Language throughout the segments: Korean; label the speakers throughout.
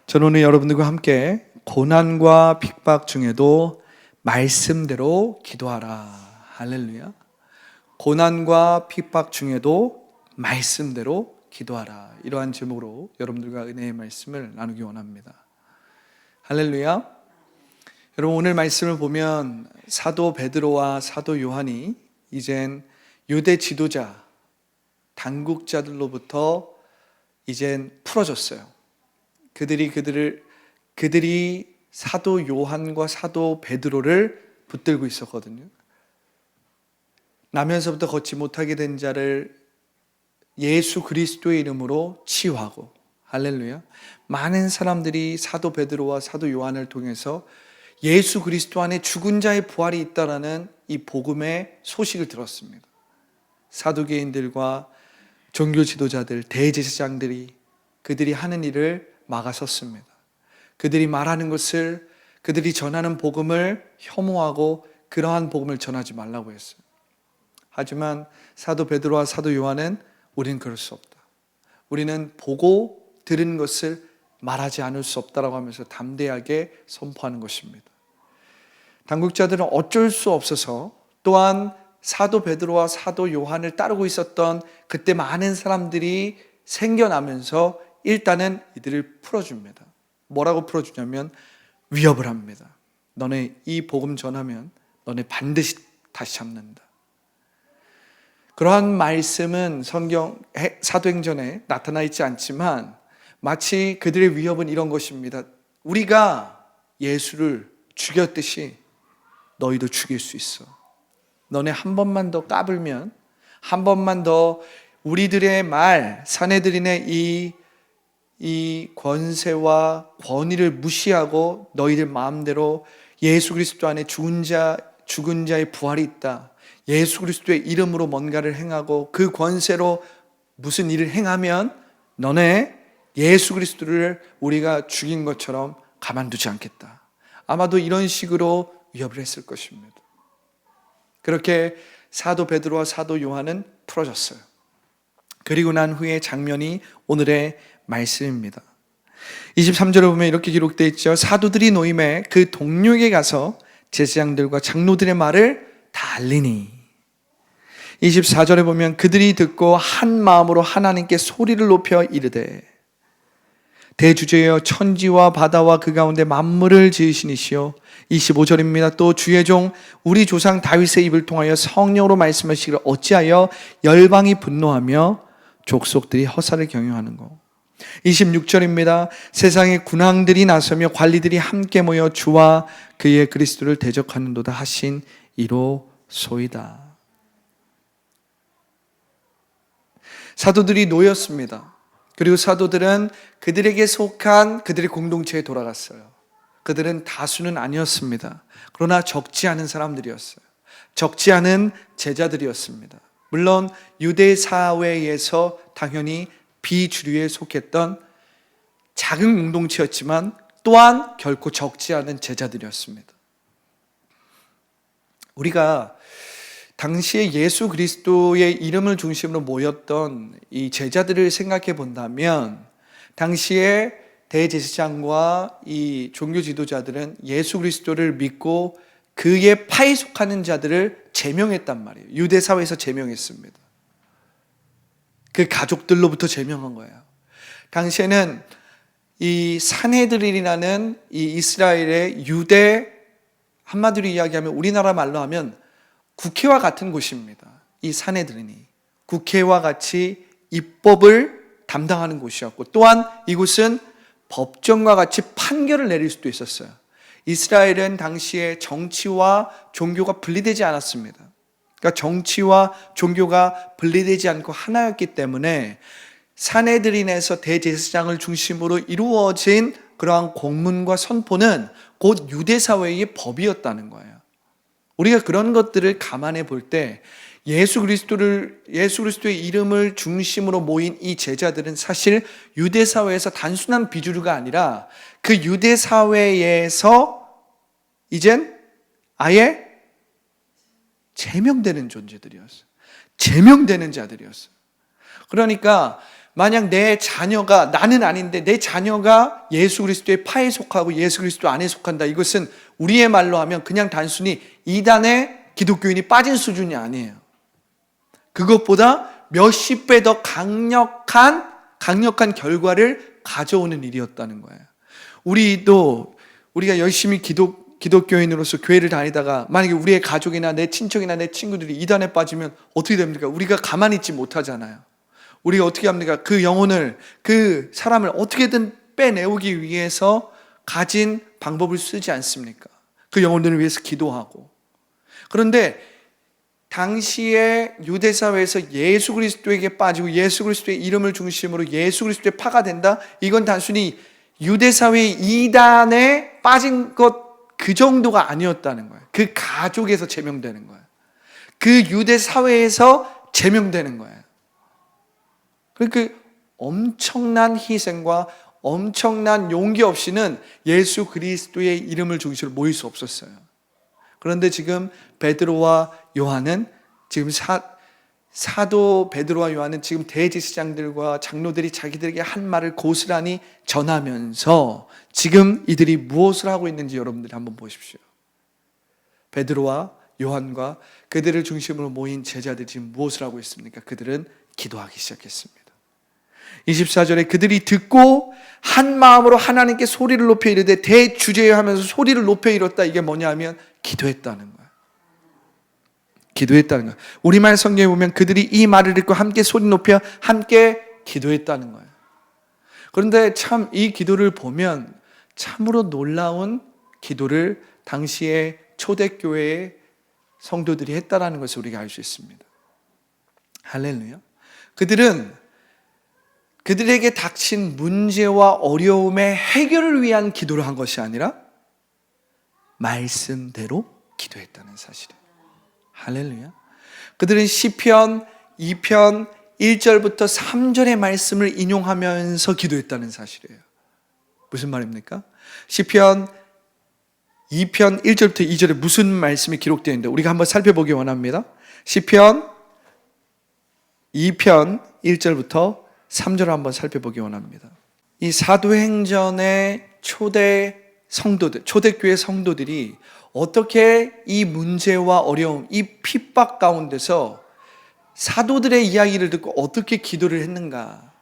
Speaker 1: 저는 오늘 여러분들과 함께 고난과 핍박 중에도 말씀대로 기도하라. 할렐루야. 고난과 핍박 중에도 말씀대로 기도하라. 이러한 제목으로 여러분들과 은혜의 말씀을 나누기 원합니다. 할렐루야. 여러분, 오늘 말씀을 보면 사도 베드로와 사도 요한이 이젠 유대 지도자, 당국자들로부터 이젠 풀어졌어요. 그들이 사도 요한과 사도 베드로를 붙들고 있었거든요. 나면서부터 걷지 못하게 된 자를 예수 그리스도의 이름으로 치유하고, 할렐루야. 많은 사람들이 사도 베드로와 사도 요한을 통해서 예수 그리스도 안에 죽은 자의 부활이 있다라는 이 복음의 소식을 들었습니다. 사두개인들과 종교 지도자들, 대제사장들이 그들이 하는 일을 막아섰습니다. 그들이 말하는 것을, 그들이 전하는 복음을 혐오하고 그러한 복음을 전하지 말라고 했어요. 하지만 사도 베드로와 사도 요한은 우리는 그럴 수 없다. 우리는 보고 들은 것을 말하지 않을 수 없다라고 하면서 담대하게 선포하는 것입니다. 당국자들은 어쩔 수 없어서 또한 사도 베드로와 사도 요한을 따르고 있었던 그때 많은 사람들이 생겨나면서 일단은 이들을 풀어줍니다. 뭐라고 풀어주냐면 위협을 합니다. 너네 이 복음 전하면 너네 반드시 다시 잡는다. 그러한 말씀은 성경 사도행전에 나타나 있지 않지만 마치 그들의 위협은 이런 것입니다. 우리가 예수를 죽였듯이 너희도 죽일 수 있어. 너네 한 번만 더 까불면, 한 번만 더 우리들의 말, 사내들인의 이 권세와 권위를 무시하고 너희들 마음대로 예수 그리스도 안에 죽은 자의 부활이 있다, 예수 그리스도의 이름으로 뭔가를 행하고 그 권세로 무슨 일을 행하면 너네 예수 그리스도를 우리가 죽인 것처럼 가만두지 않겠다. 아마도 이런 식으로 위협을 했을 것입니다. 그렇게 사도 베드로와 사도 요한은 풀어졌어요. 그리고 난 후의 장면이 오늘의 말씀입니다. 23절에 보면 이렇게 기록되어 있죠. 사도들이 노임에 그 동료에게 가서 제사장들과 장로들의 말을 다 알리니. 24절에 보면 그들이 듣고 한 마음으로 하나님께 소리를 높여 이르되 대주제여 천지와 바다와 그 가운데 만물을 지으신 이시여. 25절입니다. 또 주의 종 우리 조상 다윗의 입을 통하여 성령으로 말씀하시기를 어찌하여 열방이 분노하며 족속들이 허사를 경영하는고. 26절입니다. 세상의 군왕들이 나서며 관리들이 함께 모여 주와 그의 그리스도를 대적하는도다 하신 이로소이다. 사도들이 놓였습니다. 그리고 사도들은 그들에게 속한 그들의 공동체에 돌아갔어요. 그들은 다수는 아니었습니다. 그러나 적지 않은 사람들이었어요. 적지 않은 제자들이었습니다. 물론 유대 사회에서 당연히 비주류에 속했던 작은 공동체였지만 또한 결코 적지 않은 제자들이었습니다. 우리가 당시에 예수 그리스도의 이름을 중심으로 모였던 이 제자들을 생각해 본다면 당시에 대제사장과 이 종교 지도자들은 예수 그리스도를 믿고 그의 파에 속하는 자들을 제명했단 말이에요. 유대 사회에서 제명했습니다. 그 가족들로부터 제명한 거예요. 당시에는 이 산헤드린이라는 이 이스라엘의 유대, 한마디로 이야기하면 우리나라 말로 하면 국회와 같은 곳입니다. 이 산헤드린이 국회와 같이 입법을 담당하는 곳이었고 또한 이곳은 법정과 같이 판결을 내릴 수도 있었어요. 이스라엘은 당시에 정치와 종교가 분리되지 않았습니다. 그러니까 정치와 종교가 분리되지 않고 하나였기 때문에 산헤드린에서 대제사장을 중심으로 이루어진 그러한 공문과 선포는 곧 유대 사회의 법이었다는 거예요. 우리가 그런 것들을 감안해 볼 때 예수 그리스도의 이름을 중심으로 모인 이 제자들은 사실 유대 사회에서 단순한 비주류가 아니라 그 유대 사회에서 이젠 아예 제명되는 존재들이었어요. 제명되는 자들이었어요. 그러니까 만약 내 자녀가, 나는 아닌데 내 자녀가 예수 그리스도의 파에 속하고 예수 그리스도 안에 속한다, 이것은 우리의 말로 하면 그냥 단순히 이단의 기독교인이 빠진 수준이 아니에요. 그것보다 몇십 배 더 강력한 결과를 가져오는 일이었다는 거예요. 우리가 열심히 기독교인으로서 교회를 다니다가 만약에 우리의 가족이나 내 친척이나 내 친구들이 이단에 빠지면 어떻게 됩니까? 우리가 가만히 있지 못하잖아요. 우리가 어떻게 합니까? 그 영혼을, 그 사람을 어떻게든 빼내오기 위해서 가진 방법을 쓰지 않습니까? 그 영혼들을 위해서 기도하고. 그런데 당시에 유대사회에서 예수 그리스도에게 빠지고 예수 그리스도의 이름을 중심으로 예수 그리스도의 파가 된다? 이건 단순히 유대사회의 이단에 빠진 것 그 정도가 아니었다는 거예요. 그 가족에서 제명되는 거예요. 그 유대사회에서 제명되는 거예요. 그러니까 엄청난 희생과 엄청난 용기 없이는 예수 그리스도의 이름을 중심으로 모일 수 없었어요. 그런데 지금 베드로와 요한은, 지금 사도 베드로와 요한은 지금 대제사장들과 장로들이 자기들에게 한 말을 고스란히 전하면서 지금 이들이 무엇을 하고 있는지 여러분들이 한번 보십시오. 베드로와 요한과 그들을 중심으로 모인 제자들이 지금 무엇을 하고 있습니까? 그들은 기도하기 시작했습니다. 24절에 그들이 듣고 한 마음으로 하나님께 소리를 높여 이르되 대주제하면서 소리를 높여 이뤘다. 이게 뭐냐 하면 기도했다는 거예요. 기도했다는 거예요. 우리말 성경에 보면 그들이 이 말을 듣고 함께 소리 높여 함께 기도했다는 거예요. 그런데 참 이 기도를 보면 참으로 놀라운 기도를 당시에 초대교회의 성도들이 했다라는 것을 우리가 알 수 있습니다. 할렐루야. 그들에게 닥친 문제와 어려움의 해결을 위한 기도를 한 것이 아니라 말씀대로 기도했다는 사실이에요. 할렐루야. 그들은 시편 2편 1절부터 3절의 말씀을 인용하면서 기도했다는 사실이에요. 무슨 말입니까? 시편 2편 1절부터 2절에 무슨 말씀이 기록되어 있는데 우리가 한번 살펴보기 원합니다. 시편 2편 1절부터 3절을 한번 살펴보기 원합니다. 이 사도행전의 초대교회 성도들이 어떻게 이 문제와 어려움, 이 핍박 가운데서 사도들의 이야기를 듣고 어떻게 기도를 했는가?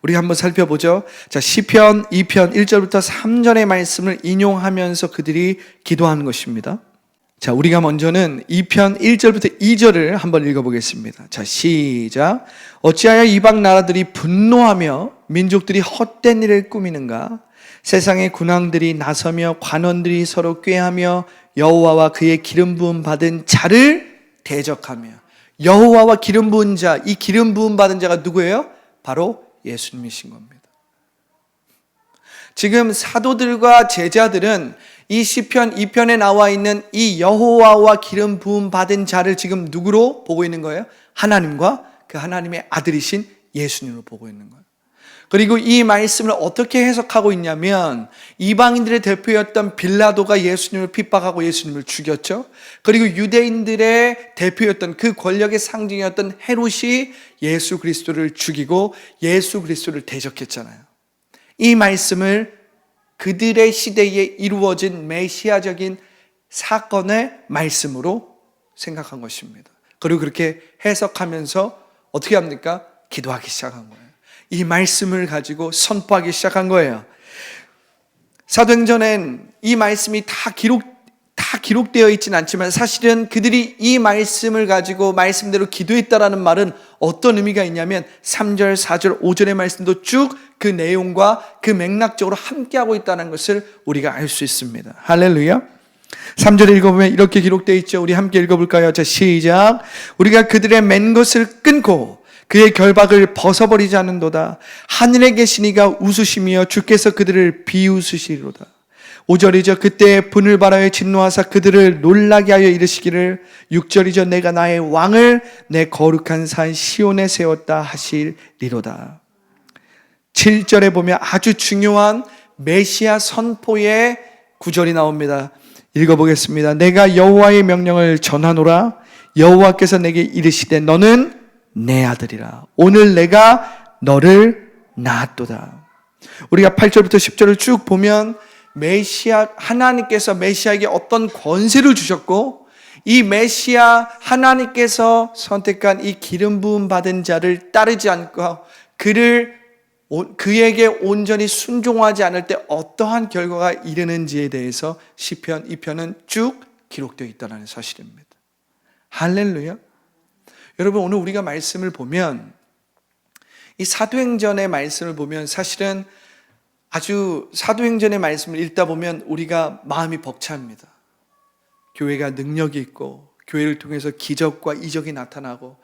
Speaker 1: 우리가 한번 살펴보죠. 자, 시편 2편 1절부터 3절의 말씀을 인용하면서 그들이 기도한 것입니다. 자, 우리가 먼저는 2편 1절부터 2절을 한번 읽어보겠습니다. 자, 시작. 어찌하여 이방 나라들이 분노하며 민족들이 헛된 일을 꾸미는가? 세상의 군왕들이 나서며 관원들이 서로 꾀하며 여호와와 그의 기름 부음 받은 자를 대적하며. 여호와와 기름 부은 자, 이 기름 부음 받은 자가 누구예요? 바로 예수님이신 겁니다. 지금 사도들과 제자들은 이 시편 2편에 나와 있는 이 여호와와 기름 부음 받은 자를 지금 누구로 보고 있는 거예요? 하나님과 그 하나님의 아들이신 예수님으로 보고 있는 거예요. 그리고 이 말씀을 어떻게 해석하고 있냐면 이방인들의 대표였던 빌라도가 예수님을 핍박하고 예수님을 죽였죠. 그리고 유대인들의 대표였던 그 권력의 상징이었던 헤롯이 예수 그리스도를 죽이고 예수 그리스도를 대적했잖아요. 이 말씀을 그들의 시대에 이루어진 메시아적인 사건의 말씀으로 생각한 것입니다. 그리고 그렇게 해석하면서 어떻게 합니까? 기도하기 시작한 거예요. 이 말씀을 가지고 선포하기 시작한 거예요. 사도행전엔 이 말씀이 다 기록되어 있지는 않지만 사실은 그들이 이 말씀을 가지고 말씀대로 기도했다라는 말은 어떤 의미가 있냐면 3절, 4절, 5절의 말씀도 쭉 그 내용과 그 맥락적으로 함께하고 있다는 것을 우리가 알 수 있습니다. 할렐루야. 3절에 읽어보면 이렇게 기록되어 있죠. 우리 함께 읽어볼까요? 자, 시작. 우리가 그들의 맨 것을 끊고 그의 결박을 벗어버리지 않는도다. 하늘에 계신 이가 웃으시며 주께서 그들을 비웃으시리로다. 5절이죠. 그때 분을 발하여 진노하사 그들을 놀라게 하여 이르시기를 6절이죠. 내가 나의 왕을 내 거룩한 산 시온에 세웠다 하시리로다. 7절에 보면 아주 중요한 메시아 선포의 구절이 나옵니다. 읽어보겠습니다. 내가 여호와의 명령을 전하노라. 여호와께서 내게 이르시되 너는 내 아들이라. 오늘 내가 너를 낳았도다. 우리가 8절부터 10절을 쭉 보면 하나님께서 메시아에게 어떤 권세를 주셨고, 이 메시아 하나님께서 선택한 이 기름 부음 받은 자를 따르지 않고 그에게 온전히 순종하지 않을 때 어떠한 결과가 이르는지에 대해서 시편 2편은 쭉 기록되어 있다는 사실입니다. 할렐루야. 여러분, 오늘 우리가 말씀을 보면, 이 사도행전의 말씀을 보면 사실은 아주 사도행전의 말씀을 읽다 보면 우리가 마음이 벅찹니다. 교회가 능력이 있고, 교회를 통해서 기적과 이적이 나타나고,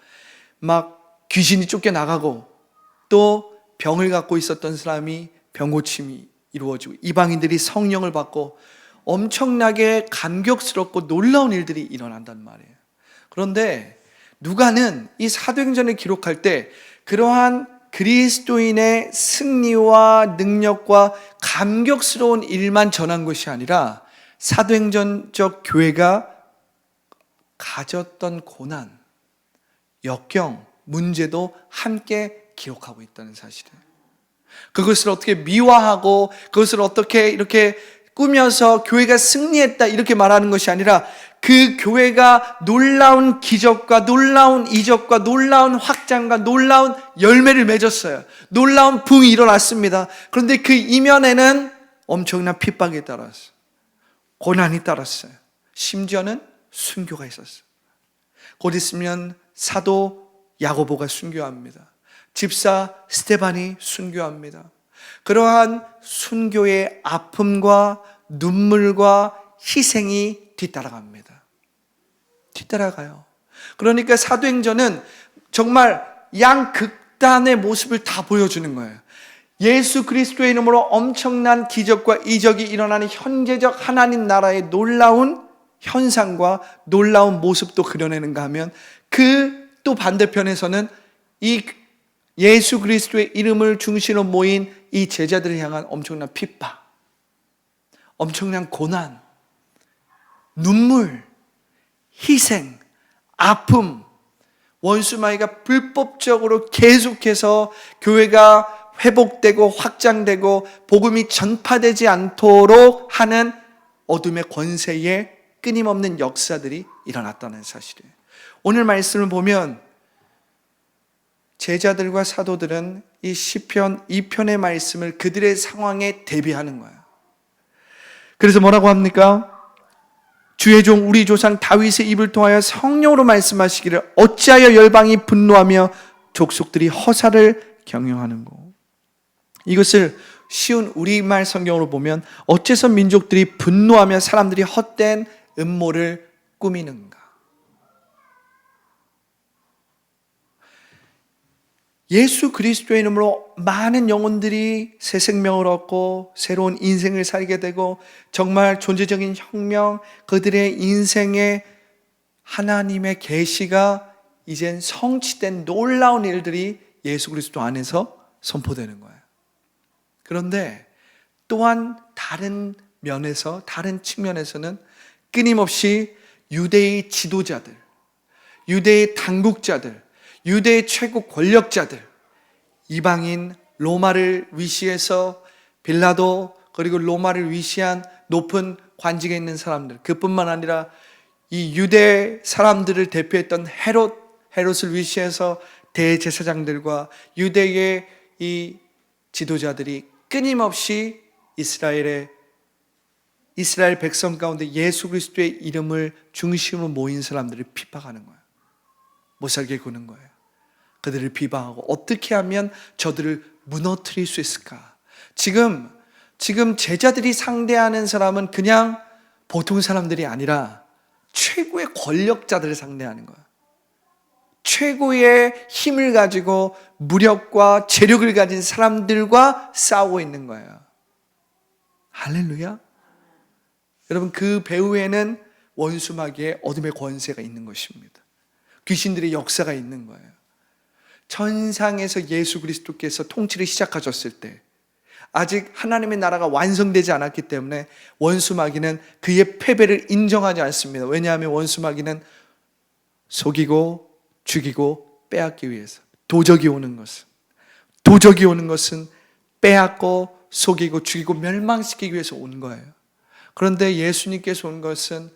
Speaker 1: 막 귀신이 쫓겨나가고, 또 병을 갖고 있었던 사람이 병고침이 이루어지고, 이방인들이 성령을 받고, 엄청나게 감격스럽고 놀라운 일들이 일어난단 말이에요. 그런데 누가는 이 사도행전을 기록할 때 그러한 그리스도인의 승리와 능력과 감격스러운 일만 전한 것이 아니라 사도행전적 교회가 가졌던 고난, 역경, 문제도 함께 기록하고 있다는 사실이에요. 그것을 어떻게 미화하고 그것을 어떻게 이렇게 꾸며서 교회가 승리했다 이렇게 말하는 것이 아니라, 그 교회가 놀라운 기적과 놀라운 이적과 놀라운 확장과 놀라운 열매를 맺었어요. 놀라운 부흥이 일어났습니다. 그런데 그 이면에는 엄청난 핍박이 따랐어요. 고난이 따랐어요. 심지어는 순교가 있었어요. 곧 있으면 사도 야고보가 순교합니다. 집사 스데반이 순교합니다. 그러한 순교의 아픔과 눈물과 희생이 뒤따라가요. 그러니까 사도행전은 정말 양극단의 모습을 다 보여주는 거예요. 예수 그리스도의 이름으로 엄청난 기적과 이적이 일어나는 현재적 하나님 나라의 놀라운 현상과 놀라운 모습도 그려내는가 하면, 그 또 반대편에서는 이 예수 그리스도의 이름을 중심으로 모인 이 제자들을 향한 엄청난 핍박, 엄청난 고난, 눈물, 희생, 아픔, 원수마귀가 불법적으로 계속해서 교회가 회복되고 확장되고 복음이 전파되지 않도록 하는 어둠의 권세의 끊임없는 역사들이 일어났다는 사실이에요. 오늘 말씀을 보면 제자들과 사도들은 이 시편 2편의 말씀을 그들의 상황에 대비하는 거예요. 그래서 뭐라고 합니까? 주의 종 우리 조상 다윗의 입을 통하여 성령으로 말씀하시기를 어찌하여 열방이 분노하며 족속들이 허사를 경영하는고. 이것을 쉬운 우리말 성경으로 보면, 어째서 민족들이 분노하며 사람들이 헛된 음모를 꾸미는가. 예수 그리스도의 이름으로 많은 영혼들이 새 생명을 얻고 새로운 인생을 살게 되고, 정말 존재적인 혁명, 그들의 인생에 하나님의 계시가 이젠 성취된 놀라운 일들이 예수 그리스도 안에서 선포되는 거예요. 그런데 또한 다른 면에서, 다른 측면에서는 끊임없이 유대의 지도자들, 유대의 당국자들, 유대의 최고 권력자들, 이방인 로마를 위시해서 빌라도, 그리고 로마를 위시한 높은 관직에 있는 사람들, 그뿐만 아니라 이 유대 사람들을 대표했던 헤롯을 위시해서 대제사장들과 유대의 이 지도자들이 끊임없이 이스라엘 백성 가운데 예수 그리스도의 이름을 중심으로 모인 사람들을 핍박하는 거예요. 못 살게 구는 거예요. 그들을 비방하고 어떻게 하면 저들을 무너뜨릴 수 있을까? 지금 제자들이 상대하는 사람은 그냥 보통 사람들이 아니라 최고의 권력자들을 상대하는 거예요. 최고의 힘을 가지고 무력과 재력을 가진 사람들과 싸우고 있는 거예요. 할렐루야. 여러분, 그 배후에는 원수마귀의 어둠의 권세가 있는 것입니다. 귀신들의 역사가 있는 거예요. 천상에서 예수 그리스도께서 통치를 시작하셨을 때 아직 하나님의 나라가 완성되지 않았기 때문에 원수마귀는 그의 패배를 인정하지 않습니다. 왜냐하면 원수마귀는 속이고 죽이고 빼앗기 위해서, 도적이 오는 것은 도적이 오는 것은 빼앗고 속이고 죽이고 멸망시키기 위해서 온 거예요. 그런데 예수님께서 온 것은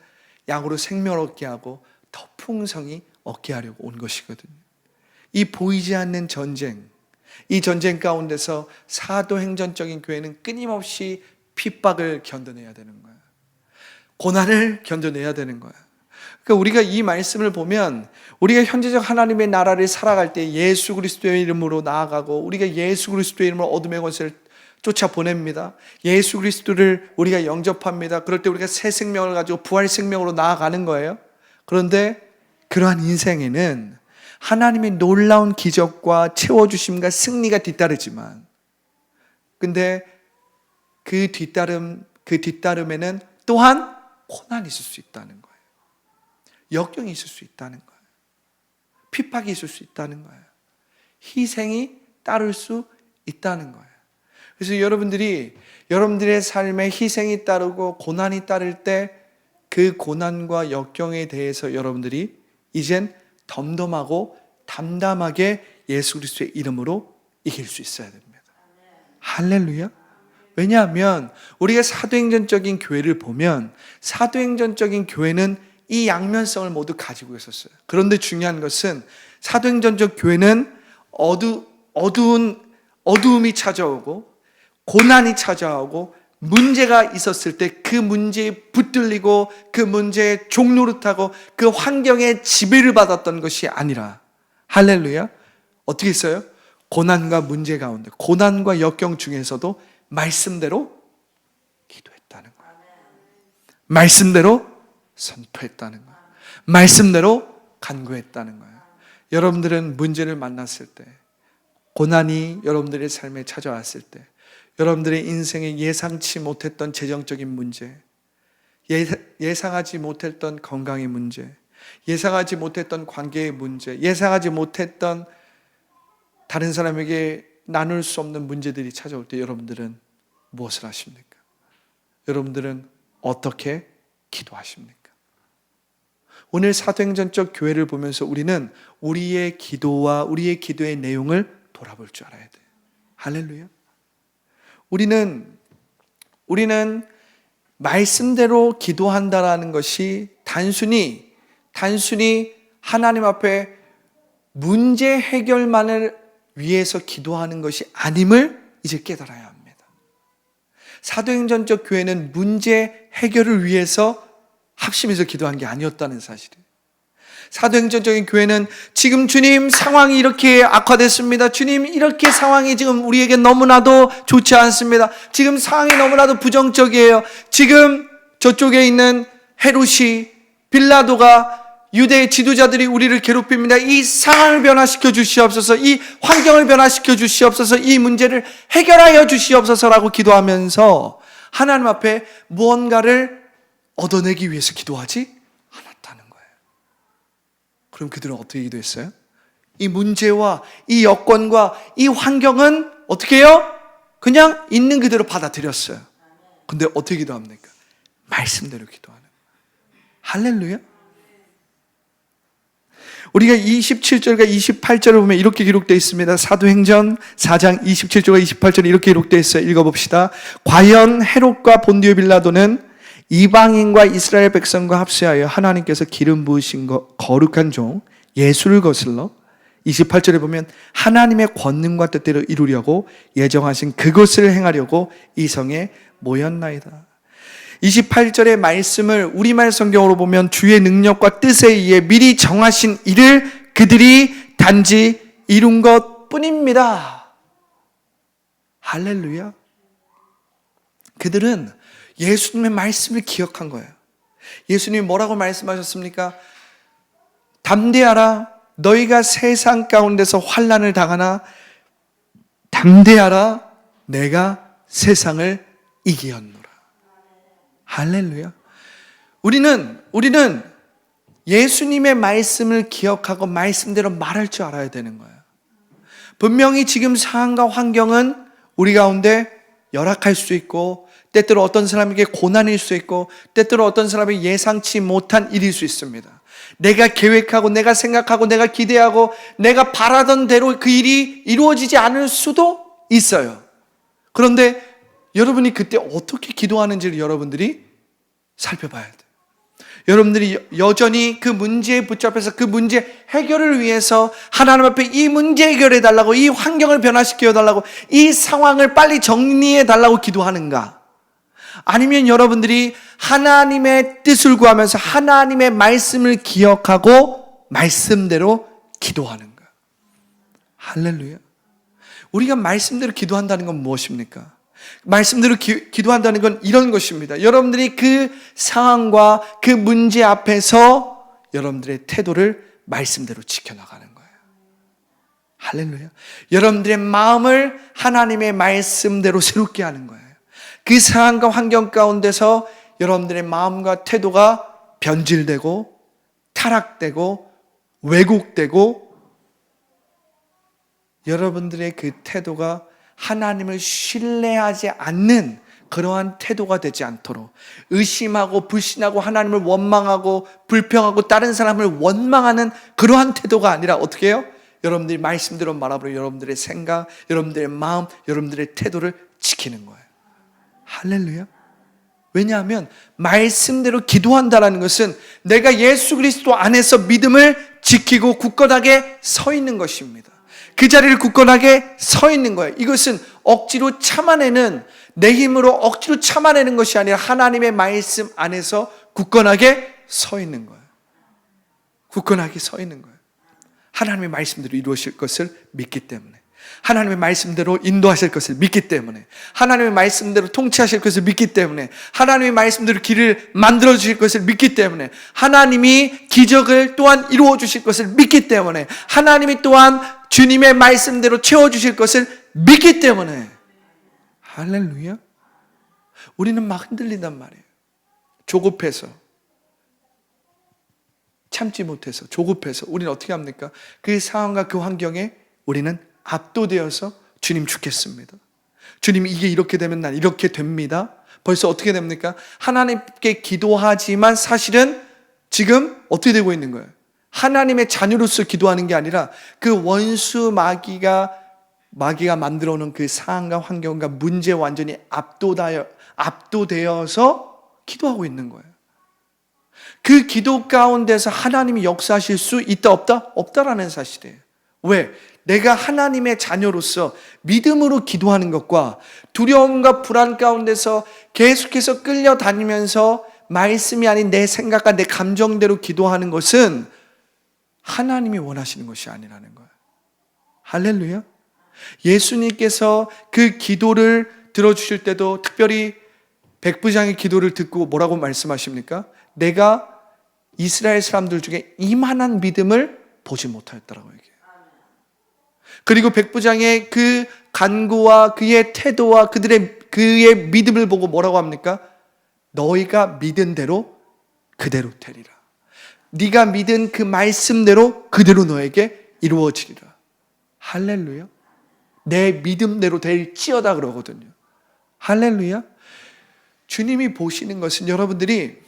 Speaker 1: 양으로 생명을 얻게 하고 더 풍성히 얻게 하려고 온 것이거든요. 이 보이지 않는 전쟁, 이 전쟁 가운데서 사도행전적인 교회는 끊임없이 핍박을 견뎌내야 되는 거예요. 고난을 견뎌내야 되는 거예요. 그러니까 우리가 이 말씀을 보면 우리가 현재적 하나님의 나라를 살아갈 때 예수 그리스도의 이름으로 나아가고 우리가 예수 그리스도의 이름으로 어둠의 권세를 쫓아보냅니다. 예수 그리스도를 우리가 영접합니다. 그럴 때 우리가 새 생명을 가지고 부활 생명으로 나아가는 거예요. 그런데 그러한 인생에는 하나님의 놀라운 기적과 채워주심과 승리가 뒤따르지만 근데 그 뒤따름에는 또한 고난이 있을 수 있다는 거예요. 역경이 있을 수 있다는 거예요. 핍박이 있을 수 있다는 거예요. 희생이 따를 수 있다는 거예요. 그래서 여러분들의 삶에 희생이 따르고 고난이 따를 때 그 고난과 역경에 대해서 여러분들이 이젠 덤덤하고 담담하게 예수 그리스도의 이름으로 이길 수 있어야 됩니다. 할렐루야. 왜냐하면 우리가 사도행전적인 교회를 보면 사도행전적인 교회는 이 양면성을 모두 가지고 있었어요. 그런데 중요한 것은 사도행전적 교회는 어두움이 찾아오고 고난이 찾아오고 문제가 있었을 때 그 문제에 붙들리고 그 문제에 종노릇하고 그 환경에 지배를 받았던 것이 아니라 할렐루야. 어떻게 했어요? 고난과 문제 가운데 고난과 역경 중에서도 말씀대로 기도했다는 거예요. 말씀대로 선포했다는 거예요. 말씀대로 간구했다는 거예요. 여러분들은 문제를 만났을 때 고난이 여러분들의 삶에 찾아왔을 때 여러분들의 인생에 예상치 못했던 재정적인 문제, 예상하지 못했던 건강의 문제, 예상하지 못했던 관계의 문제, 예상하지 못했던 다른 사람에게 나눌 수 없는 문제들이 찾아올 때 여러분들은 무엇을 하십니까? 여러분들은 어떻게 기도하십니까? 오늘 사도행전적 교회를 보면서 우리는 우리의 기도와 우리의 기도의 내용을 돌아볼 줄 알아야 돼요. 할렐루야. 우리는 말씀대로 기도한다라는 것이 단순히 하나님 앞에 문제 해결만을 위해서 기도하는 것이 아님을 이제 깨달아야 합니다. 사도행전적 교회는 문제 해결을 위해서 합심해서 기도한 게 아니었다는 사실이에요. 사도행전적인 교회는 지금 주님 상황이 이렇게 악화됐습니다. 주님 이렇게 상황이 지금 우리에게 너무나도 좋지 않습니다. 지금 상황이 너무나도 부정적이에요. 지금 저쪽에 있는 헤롯이 빌라도가 유대의 지도자들이 우리를 괴롭힙니다. 이 상황을 변화시켜 주시옵소서. 이 환경을 변화시켜 주시옵소서. 이 문제를 해결하여 주시옵소서라고 기도하면서 하나님 앞에 무언가를 얻어내기 위해서 기도하지 않았다는 거예요. 그럼 그들은 어떻게 기도했어요? 이 문제와 이 여건과 이 환경은 어떻게 해요? 그냥 있는 그대로 받아들였어요. 근데 어떻게 기도합니까? 말씀대로 기도하는 거예요. 할렐루야. 우리가 27절과 28절을 보면 이렇게 기록되어 있습니다. 사도행전 4장 27절과 28절에 이렇게 기록되어 있어요. 읽어봅시다. 과연 헤롯과 본디오 빌라도는 이방인과 이스라엘 백성과 합세하여 하나님께서 기름 부으신 거룩한 종 예수를 거슬러 28절에 보면 하나님의 권능과 뜻대로 이루려고 예정하신 그것을 행하려고 이 성에 모였나이다. 28절의 말씀을 우리말 성경으로 보면 주의 능력과 뜻에 의해 미리 정하신 일을 그들이 단지 이룬 것 뿐입니다. 할렐루야. 그들은 예수님의 말씀을 기억한 거예요. 예수님이 뭐라고 말씀하셨습니까? 담대하라. 너희가 세상 가운데서 환난을 당하나 담대하라. 내가 세상을 이기었노라. 할렐루야. 우리는 예수님의 말씀을 기억하고 말씀대로 말할 줄 알아야 되는 거예요. 분명히 지금 상황과 환경은 우리 가운데 열악할 수 있고 때때로 어떤 사람에게 고난일 수 있고 때때로 어떤 사람이 예상치 못한 일일 수 있습니다. 내가 계획하고 내가 생각하고 내가 기대하고 내가 바라던 대로 그 일이 이루어지지 않을 수도 있어요. 그런데 여러분이 그때 어떻게 기도하는지를 여러분들이 살펴봐야 돼요. 여러분들이 여전히 그 문제에 붙잡혀서 그 문제 해결을 위해서 하나님 앞에 이 문제 해결해 달라고, 이 환경을 변화시켜 달라고, 이 상황을 빨리 정리해 달라고 기도하는가? 아니면 여러분들이 하나님의 뜻을 구하면서 하나님의 말씀을 기억하고 말씀대로 기도하는가? 할렐루야. 우리가 말씀대로 기도한다는 건 무엇입니까? 말씀대로 기도한다는 건 이런 것입니다. 여러분들이 그 상황과 그 문제 앞에서 여러분들의 태도를 말씀대로 지켜나가는 거예요. 할렐루야. 여러분들의 마음을 하나님의 말씀대로 새롭게 하는 거예요. 그 상황과 환경 가운데서 여러분들의 마음과 태도가 변질되고 타락되고 왜곡되고 여러분들의 그 태도가 하나님을 신뢰하지 않는 그러한 태도가 되지 않도록, 의심하고 불신하고 하나님을 원망하고 불평하고 다른 사람을 원망하는 그러한 태도가 아니라 어떻게 해요? 여러분들이 말씀대로 말하므로 여러분들의 생각, 여러분들의 마음, 여러분들의 태도를 지키는 거예요. 할렐루야. 왜냐하면 말씀대로 기도한다는 것은 내가 예수 그리스도 안에서 믿음을 지키고 굳건하게 서 있는 것입니다. 그 자리를 굳건하게 서 있는 거예요. 이것은 억지로 참아내는, 내 힘으로 억지로 참아내는 것이 아니라 하나님의 말씀 안에서 굳건하게 서 있는 거예요. 굳건하게 서 있는 거예요. 하나님의 말씀대로 이루어질 것을 믿기 때문에, 하나님의 말씀대로 인도하실 것을 믿기 때문에, 하나님의 말씀대로 통치하실 것을 믿기 때문에, 하나님의 말씀대로 길을 만들어 주실 것을 믿기 때문에, 하나님이 기적을 또한 이루어 주실 것을 믿기 때문에, 하나님이 또한 주님의 말씀대로 채워주실 것을 믿기 때문에. 할렐루야. 우리는 막 흔들린단 말이에요. 조급해서, 참지 못해서, 조급해서 우리는 어떻게 합니까? 그 상황과 그 환경에 우리는 압도되어서 주님 죽겠습니다, 주님 이게 이렇게 되면 난 이렇게 됩니다. 벌써 어떻게 됩니까? 하나님께 기도하지만 사실은 지금 어떻게 되고 있는 거예요? 하나님의 자녀로서 기도하는 게 아니라 그 원수 마귀가 만들어 놓은 그 상황과 환경과 문제에 완전히 압도되어서 기도하고 있는 거예요. 그 기도 가운데서 하나님이 역사하실 수 있다 없다? 없다라는 사실이에요. 왜? 내가 하나님의 자녀로서 믿음으로 기도하는 것과 두려움과 불안 가운데서 계속해서 끌려다니면서 말씀이 아닌 내 생각과 내 감정대로 기도하는 것은 하나님이 원하시는 것이 아니라는 거예요. 할렐루야. 예수님께서 그 기도를 들어주실 때도 특별히 백부장의 기도를 듣고 뭐라고 말씀하십니까? 내가 이스라엘 사람들 중에 이만한 믿음을 보지 못하였다라고 얘기해요. 그리고 백부장의 그 간구와 그의 태도와 그의 믿음을 보고 뭐라고 합니까? 너희가 믿은 대로 그대로 되리라. 네가 믿은 그 말씀대로 그대로 너에게 이루어지리라. 할렐루야. 내 믿음대로 될지어다 그러거든요. 할렐루야. 주님이 보시는 것은 여러분들의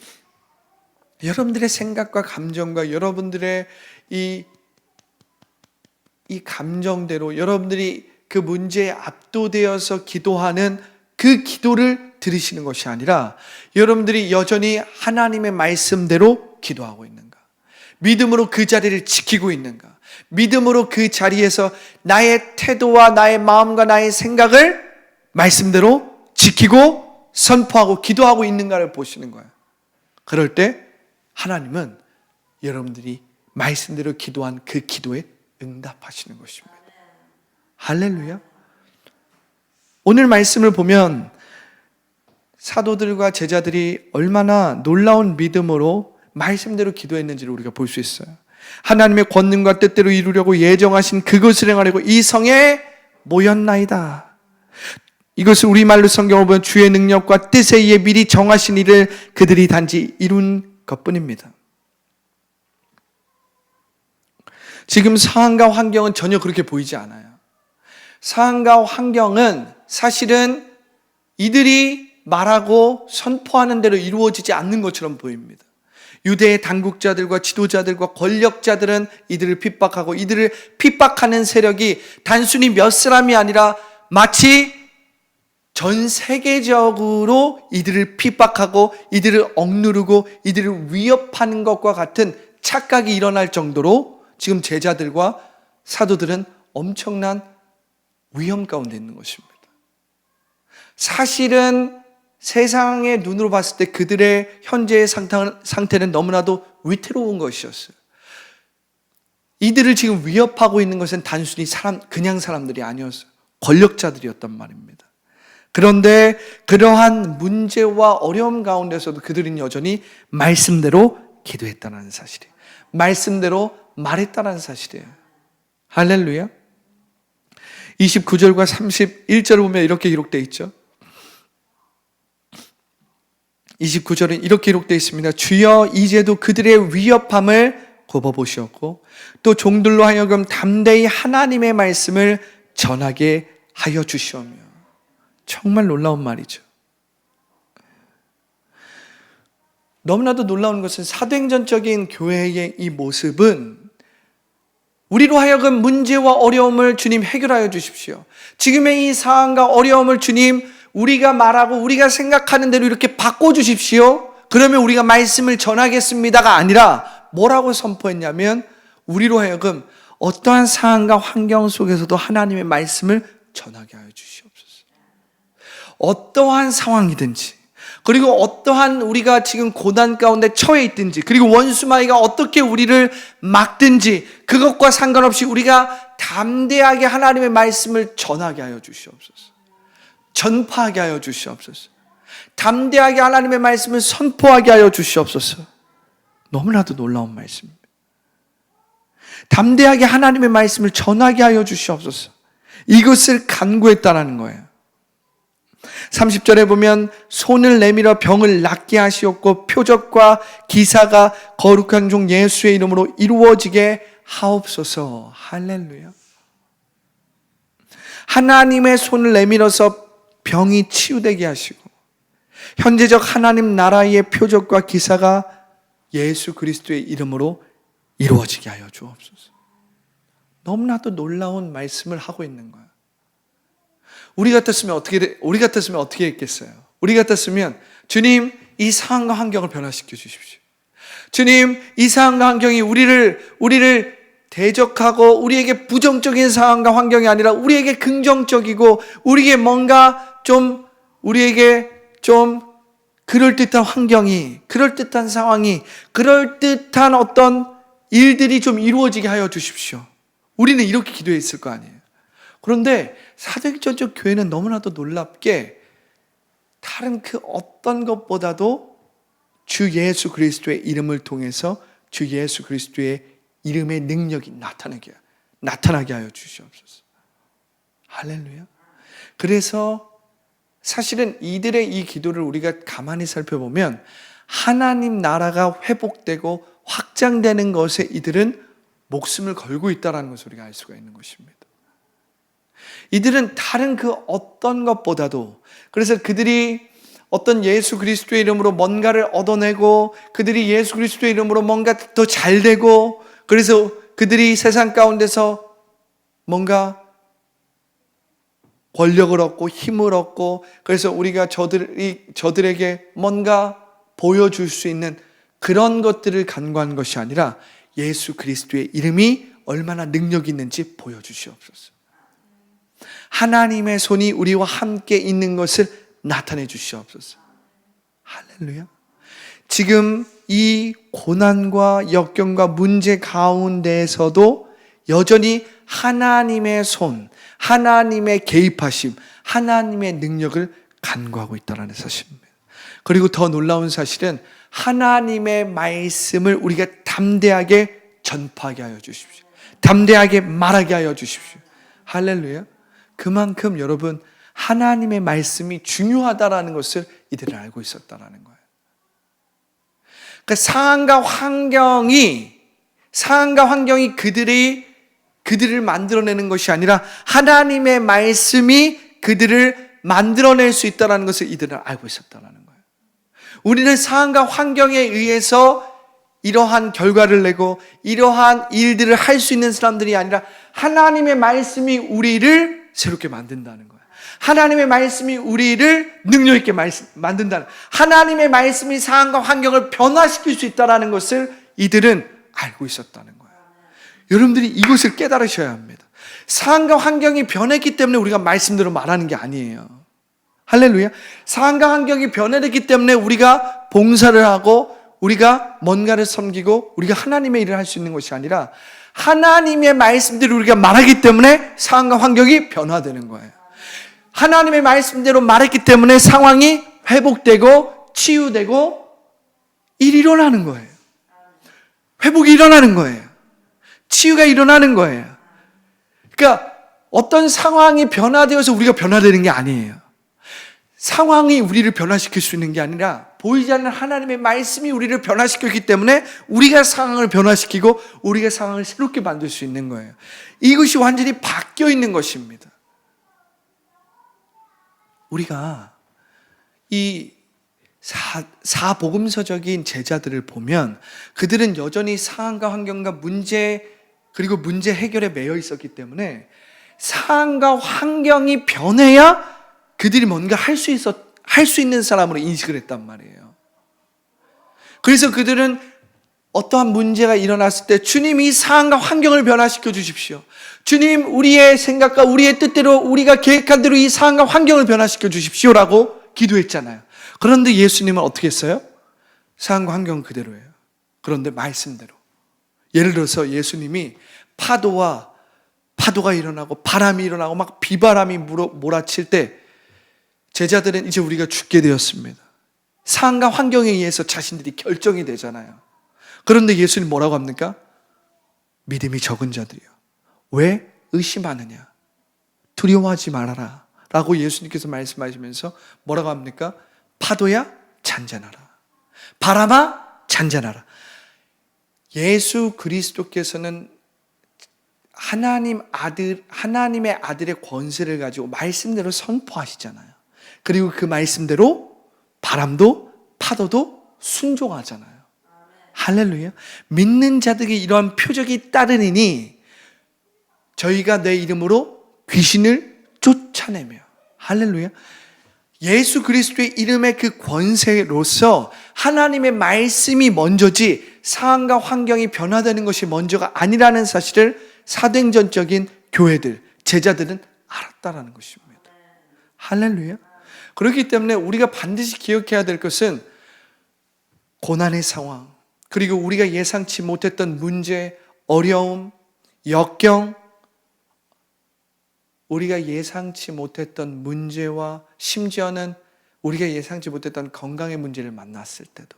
Speaker 1: 생각과 감정과 여러분들의 이 감정대로 여러분들이 그 문제에 압도되어서 기도하는 그 기도를 들으시는 것이 아니라 여러분들이 여전히 하나님의 말씀대로 기도하고 있는가? 믿음으로 그 자리를 지키고 있는가? 믿음으로 그 자리에서 나의 태도와 나의 마음과 나의 생각을 말씀대로 지키고 선포하고 기도하고 있는가를 보시는 거예요. 그럴 때 하나님은 여러분들이 말씀대로 기도한 그 기도에 응답하시는 것입니다. 할렐루야. 오늘 말씀을 보면 사도들과 제자들이 얼마나 놀라운 믿음으로 말씀대로 기도했는지를 우리가 볼 수 있어요. 하나님의 권능과 뜻대로 이루려고 예정하신 그것을 행하려고 이 성에 모였나이다. 이것을 우리말로 성경을 보면 주의 능력과 뜻에 의해 미리 정하신 일을 그들이 단지 이룬 것뿐입니다. 지금 상황과 환경은 전혀 그렇게 보이지 않아요. 상황과 환경은 사실은 이들이 말하고 선포하는 대로 이루어지지 않는 것처럼 보입니다. 유대의 당국자들과 지도자들과 권력자들은 이들을 핍박하고, 이들을 핍박하는 세력이 단순히 몇 사람이 아니라 마치 전 세계적으로 이들을 핍박하고 이들을 억누르고 이들을 위협하는 것과 같은 착각이 일어날 정도로 지금 제자들과 사도들은 엄청난 위험 가운데 있는 것입니다. 사실은 세상의 눈으로 봤을 때 그들의 현재의 상태는 너무나도 위태로운 것이었어요. 이들을 지금 위협하고 있는 것은 단순히 그냥 사람들이 아니었어요. 권력자들이었단 말입니다. 그런데 그러한 문제와 어려움 가운데서도 그들은 여전히 말씀대로 기도했다는 사실이에요. 말씀대로 말했다는 사실이에요. 할렐루야. 29절과 31절을 보면 이렇게 기록되어 있죠. 29절은 이렇게 기록되어 있습니다. 주여 이제도 그들의 위협함을 굽어보시었고 또 종들로 하여금 담대히 하나님의 말씀을 전하게 하여 주시오며. 정말 놀라운 말이죠. 너무나도 놀라운 것은 사도행전적인 교회의 이 모습은 우리로 하여금 문제와 어려움을 주님 해결하여 주십시오. 지금의 이 상황과 어려움을 주님 우리가 말하고 우리가 생각하는 대로 이렇게 바꿔주십시오. 그러면 우리가 말씀을 전하겠습니다가 아니라 뭐라고 선포했냐면 우리로 하여금 어떠한 상황과 환경 속에서도 하나님의 말씀을 전하게 하여 주시옵소서. 어떠한 상황이든지, 그리고 어떠한 우리가 지금 고난 가운데 처해 있든지, 그리고 원수마귀가 어떻게 우리를 막든지 그것과 상관없이 우리가 담대하게 하나님의 말씀을 전하게 하여 주시옵소서. 전파하게 하여 주시옵소서. 담대하게 하나님의 말씀을 선포하게 하여 주시옵소서. 너무나도 놀라운 말씀입니다. 담대하게 하나님의 말씀을 전하게 하여 주시옵소서. 이것을 간구했다라는 거예요. 30절에 보면 손을 내밀어 병을 낫게 하시었고 표적과 기사가 거룩한 종 예수의 이름으로 이루어지게 하옵소서. 할렐루야. 하나님의 손을 내밀어서 병이 치유되게 하시고 현재적 하나님 나라의 표적과 기사가 예수 그리스도의 이름으로 이루어지게 하여 주옵소서. 너무나도 놀라운 말씀을 하고 있는 거예요. 우리 같았으면 어떻게 했겠어요? 우리 같았으면 주님 이 상황과 환경을 변화시켜 주십시오. 주님 이 상황과 환경이 우리를 대적하고 우리에게 부정적인 상황과 환경이 아니라 우리에게 긍정적이고 우리에게 뭔가 좀 우리에게 좀 그럴듯한 환경이, 그럴듯한 상황이, 그럴듯한 어떤 일들이 좀 이루어지게 하여 주십시오. 우리는 이렇게 기도했을 거 아니에요. 그런데 사도행전적 교회는 너무나도 놀랍게 다른 그 어떤 것보다도 주 예수 그리스도의 이름을 통해서 주 예수 그리스도의 이름의 능력이 나타나게 하여 주시옵소서. 할렐루야. 그래서 사실은 이들의 이 기도를 우리가 가만히 살펴보면 하나님 나라가 회복되고 확장되는 것에 이들은 목숨을 걸고 있다는 것을 우리가 알 수가 있는 것입니다. 이들은 다른 그 어떤 것보다도, 그래서 그들이 어떤 예수 그리스도의 이름으로 뭔가를 얻어내고 그들이 예수 그리스도의 이름으로 뭔가 더 잘되고 그래서 그들이 세상 가운데서 뭔가 권력을 얻고 힘을 얻고 그래서 우리가 저들에게 뭔가 보여줄 수 있는 그런 것들을 간구한 것이 아니라 예수 그리스도의 이름이 얼마나 능력이 있는지 보여주시옵소서. 하나님의 손이 우리와 함께 있는 것을 나타내 주시옵소서. 할렐루야. 지금 이 고난과 역경과 문제 가운데에서도 여전히 하나님의 손, 하나님의 개입하심, 하나님의 능력을 간구하고 있다는 사실입니다. 그리고 더 놀라운 사실은 하나님의 말씀을 우리가 담대하게 전파하게 하여 주십시오. 담대하게 말하게 하여 주십시오. 할렐루야. 그만큼 여러분 하나님의 말씀이 중요하다라는 것을 이들은 알고 있었다라는 거예요. 그러니까 상황과 환경이 그들을 만들어내는 것이 아니라 하나님의 말씀이 그들을 만들어낼 수 있다는 것을 이들은 알고 있었다는 거예요. 우리는 상황과 환경에 의해서 이러한 결과를 내고 이러한 일들을 할 수 있는 사람들이 아니라 하나님의 말씀이 우리를 새롭게 만든다는 거예요. 하나님의 말씀이 우리를 능력 있게 만든다는, 하나님의 말씀이 상황과 환경을 변화시킬 수 있다는 것을 이들은 알고 있었다는 거예요. 여러분들이 이것을 깨달으셔야 합니다. 상황과 환경이 변했기 때문에 우리가 말씀대로 말하는 게 아니에요. 할렐루야. 상황과 환경이 변화됐기 때문에 우리가 봉사를 하고 우리가 뭔가를 섬기고 우리가 하나님의 일을 할 수 있는 것이 아니라 하나님의 말씀대로 우리가 말하기 때문에 상황과 환경이 변화되는 거예요. 하나님의 말씀대로 말했기 때문에 상황이 회복되고 치유되고 일이 일어나는 거예요. 회복이 일어나는 거예요. 치유가 일어나는 거예요. 그러니까 어떤 상황이 변화되어서 우리가 변화되는 게 아니에요. 상황이 우리를 변화시킬 수 있는 게 아니라 보이지 않는 하나님의 말씀이 우리를 변화시켰기 때문에 우리가 상황을 변화시키고 우리가 상황을 새롭게 만들 수 있는 거예요. 이것이 완전히 바뀌어 있는 것입니다. 우리가 이 사복음서적인 제자들을 보면 그들은 여전히 상황과 환경과 문제 그리고 문제 해결에 매여 있었기 때문에 상황과 환경이 변해야 그들이 뭔가 할 수 있는 사람으로 인식을 했단 말이에요. 그래서 그들은 어떠한 문제가 일어났을 때 주님 이 상황과 환경을 변화시켜 주십시오. 주님 우리의 생각과 우리의 뜻대로 우리가 계획한 대로 이 상황과 환경을 변화시켜 주십시오라고 기도했잖아요. 그런데 예수님은 어떻게 했어요? 상황과 환경은 그대로예요. 그런데 말씀대로. 예를 들어서 예수님이 파도가 일어나고 바람이 일어나고 막 비바람이 몰아칠 때 제자들은 이제 우리가 죽게 되었습니다. 상황과 환경에 의해서 자신들이 결정이 되잖아요. 그런데 예수님 뭐라고 합니까? 믿음이 적은 자들이요. 왜 의심하느냐? 두려워하지 말아라. 라고 예수님께서 말씀하시면서 뭐라고 합니까? 파도야 잔잔하라. 바람아 잔잔하라. 예수 그리스도께서는 하나님의 아들의 권세를 가지고 말씀대로 선포하시잖아요. 그리고 그 말씀대로 바람도 파도도 순종하잖아요. 할렐루야. 믿는 자들에게 이러한 표적이 따르니 저희가 내 이름으로 귀신을 쫓아내며, 할렐루야. 예수 그리스도의 이름의 그 권세로서 하나님의 말씀이 먼저지 상황과 환경이 변화되는 것이 먼저가 아니라는 사실을 사도행전적인 교회들, 제자들은 알았다라는 것입니다. 할렐루야. 그렇기 때문에 우리가 반드시 기억해야 될 것은 고난의 상황, 그리고 우리가 예상치 못했던 문제, 어려움, 역경, 우리가 예상치 못했던 문제와 심지어는 우리가 예상치 못했던 건강의 문제를 만났을 때도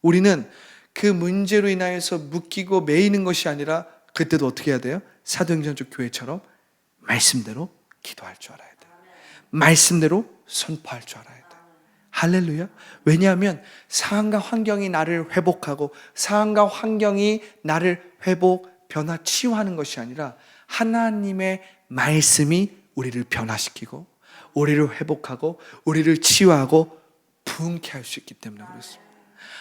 Speaker 1: 우리는 그 문제로 인하여서 묶이고 매이는 것이 아니라 그때도 어떻게 해야 돼요? 사도행전적 교회처럼 말씀대로 기도할 줄 알아야 돼요. 말씀대로 선포할 줄 알아야 돼요. 할렐루야. 왜냐하면 상황과 환경이 나를 회복하고 상황과 환경이 나를 회복, 변화, 치유하는 것이 아니라 하나님의 말씀이 우리를 변화시키고 우리를 회복하고 우리를 치유하고 부흥케 할 수 있기 때문에 그렇습니다.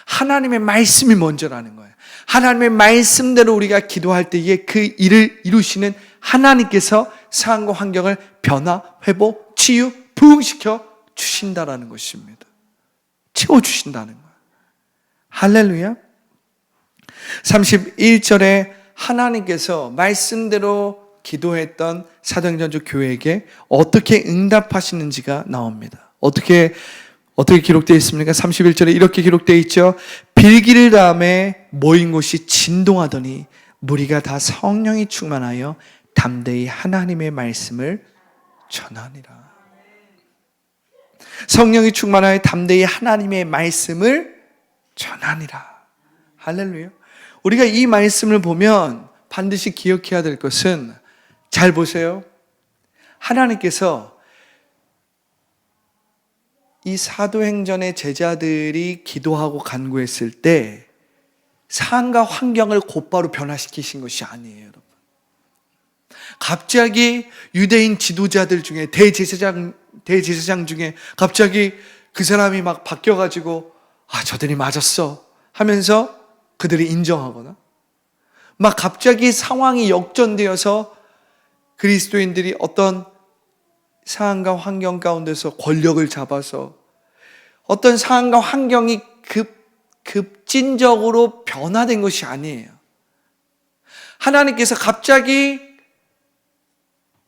Speaker 1: 하나님의 말씀이 먼저라는 거예요. 하나님의 말씀대로 우리가 기도할 때에 그 일을 이루시는 하나님께서 상황과 환경을 변화, 회복, 치유, 부흥시켜 주신다라는 것입니다. 채워주신다는 거예요. 할렐루야. 31절에 하나님께서 말씀대로 기도했던 사도행전적 교회에게 어떻게 응답하시는지가 나옵니다. 어떻게 기록되어 있습니까? 31절에 이렇게 기록되어 있죠. 빌기를 다음에 모인 곳이 진동하더니 무리가 다 성령이 충만하여 담대히 하나님의 말씀을 전하니라. 성령이 충만하여 담대히 하나님의 말씀을 전하니라. 할렐루야. 우리가 이 말씀을 보면 반드시 기억해야 될 것은, 잘 보세요. 하나님께서 이 사도행전의 제자들이 기도하고 간구했을 때 상황과 환경을 곧바로 변화시키신 것이 아니에요, 여러분. 갑자기 유대인 지도자들 중에 대제사장 중에 갑자기 그 사람이 막 바뀌어가지고 저들이 맞았어 하면서 그들이 인정하거나 막 갑자기 상황이 역전되어서 그리스도인들이 어떤 상황과 환경 가운데서 권력을 잡아서 어떤 상황과 환경이 급진적으로 변화된 것이 아니에요. 하나님께서 갑자기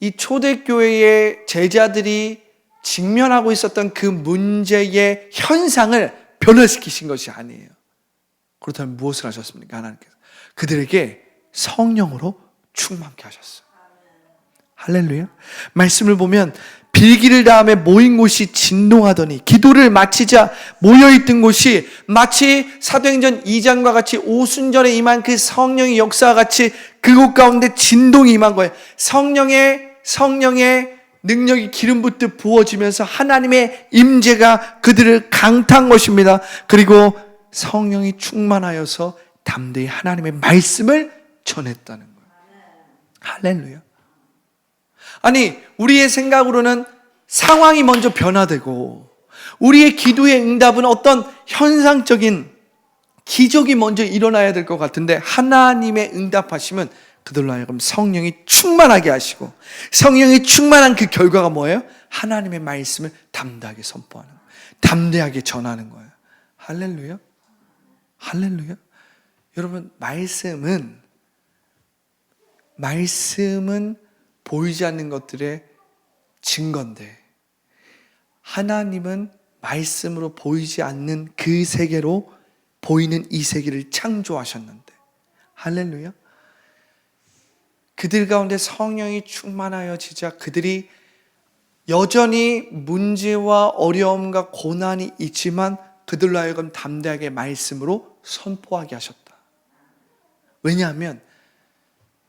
Speaker 1: 이 초대교회의 제자들이 직면하고 있었던 그 문제의 현상을 변화시키신 것이 아니에요. 그렇다면 무엇을 하셨습니까? 하나님께서 그들에게 성령으로 충만케 하셨어요. 할렐루야. 말씀을 보면 빌기를 다음에 모인 곳이 진동하더니 기도를 마치자 모여있던 곳이 마치 사도행전 2장과 같이 오순절에 임한 그 성령의 역사와 같이 그곳 가운데 진동이 임한 거예요. 성령의 능력이 기름 붓듯 부어지면서 하나님의 임재가 그들을 강타한 것입니다. 그리고 성령이 충만하여서 담대히 하나님의 말씀을 전했다는 거예요. 할렐루야. 아니, 우리의 생각으로는 상황이 먼저 변화되고 우리의 기도의 응답은 어떤 현상적인 기적이 먼저 일어나야 될 것 같은데 하나님의 응답하심은 그들로 하여금 성령이 충만하게 하시고 성령이 충만한 그 결과가 뭐예요? 하나님의 말씀을 담대하게 선포하는 거예요. 담대하게 전하는 거예요. 할렐루야. 할렐루야. 여러분, 말씀은 보이지 않는 것들의 증거인데 하나님은 말씀으로 보이지 않는 그 세계로 보이는 이 세계를 창조하셨는데, 할렐루야. 그들 가운데 성령이 충만하여지자 그들이 여전히 문제와 어려움과 고난이 있지만 그들로 하여금 담대하게 말씀으로 선포하게 하셨다. 왜냐하면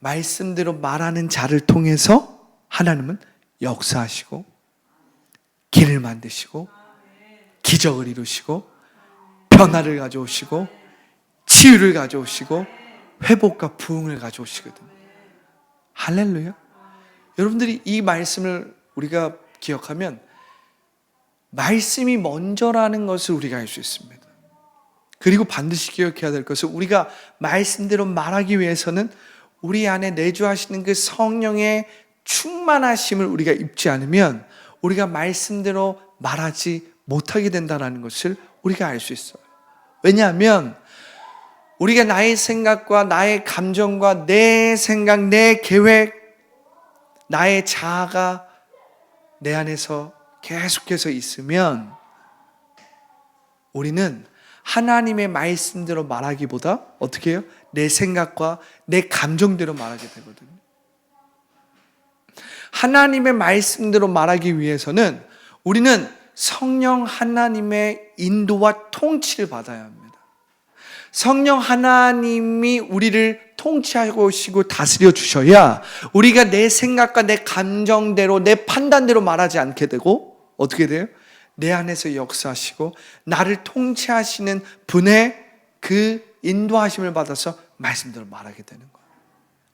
Speaker 1: 말씀대로 말하는 자를 통해서 하나님은 역사하시고 길을 만드시고 기적을 이루시고 변화를 가져오시고 치유를 가져오시고 회복과 부흥을 가져오시거든요. 할렐루야. 여러분들이 이 말씀을 우리가 기억하면 말씀이 먼저라는 것을 우리가 알 수 있습니다. 그리고 반드시 기억해야 될 것은 우리가 말씀대로 말하기 위해서는 우리 안에 내주하시는 그 성령의 충만하심을 우리가 입지 않으면 우리가 말씀대로 말하지 못하게 된다는 것을 우리가 알 수 있어요. 왜냐하면 우리가 나의 생각과 나의 감정과 내 생각, 내 계획, 나의 자아가 내 안에서 계속해서 있으면 우리는 하나님의 말씀대로 말하기보다 어떻게 해요? 내 생각과 내 감정대로 말하게 되거든요. 하나님의 말씀대로 말하기 위해서는 우리는 성령 하나님의 인도와 통치를 받아야 합니다. 성령 하나님이 우리를 통치하고 오시고 다스려 주셔야 우리가 내 생각과 내 감정대로 내 판단대로 말하지 않게 되고 어떻게 돼요? 내 안에서 역사하시고 나를 통치하시는 분의 그 인도하심을 받아서 말씀대로 말하게 되는 거예요.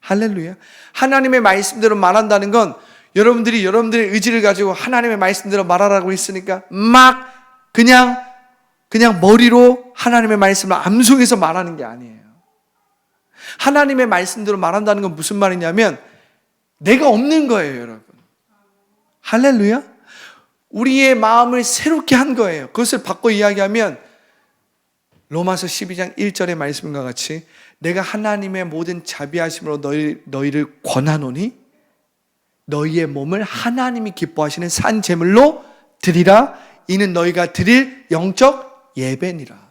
Speaker 1: 할렐루야. 하나님의 말씀대로 말한다는 건 여러분들이 여러분들의 의지를 가지고 하나님의 말씀대로 말하라고 했으니까 막 그냥 머리로 하나님의 말씀을 암송해서 말하는 게 아니에요. 하나님의 말씀대로 말한다는 건 무슨 말이냐면 내가 없는 거예요, 여러분. 할렐루야. 우리의 마음을 새롭게 한 거예요. 그것을 바꿔 이야기하면 로마서 12장 1절의 말씀과 같이 내가 하나님의 모든 자비하심으로 너희를 권하노니 너희의 몸을 하나님이 기뻐하시는 산 제물로 드리라. 이는 너희가 드릴 영적 예배니라.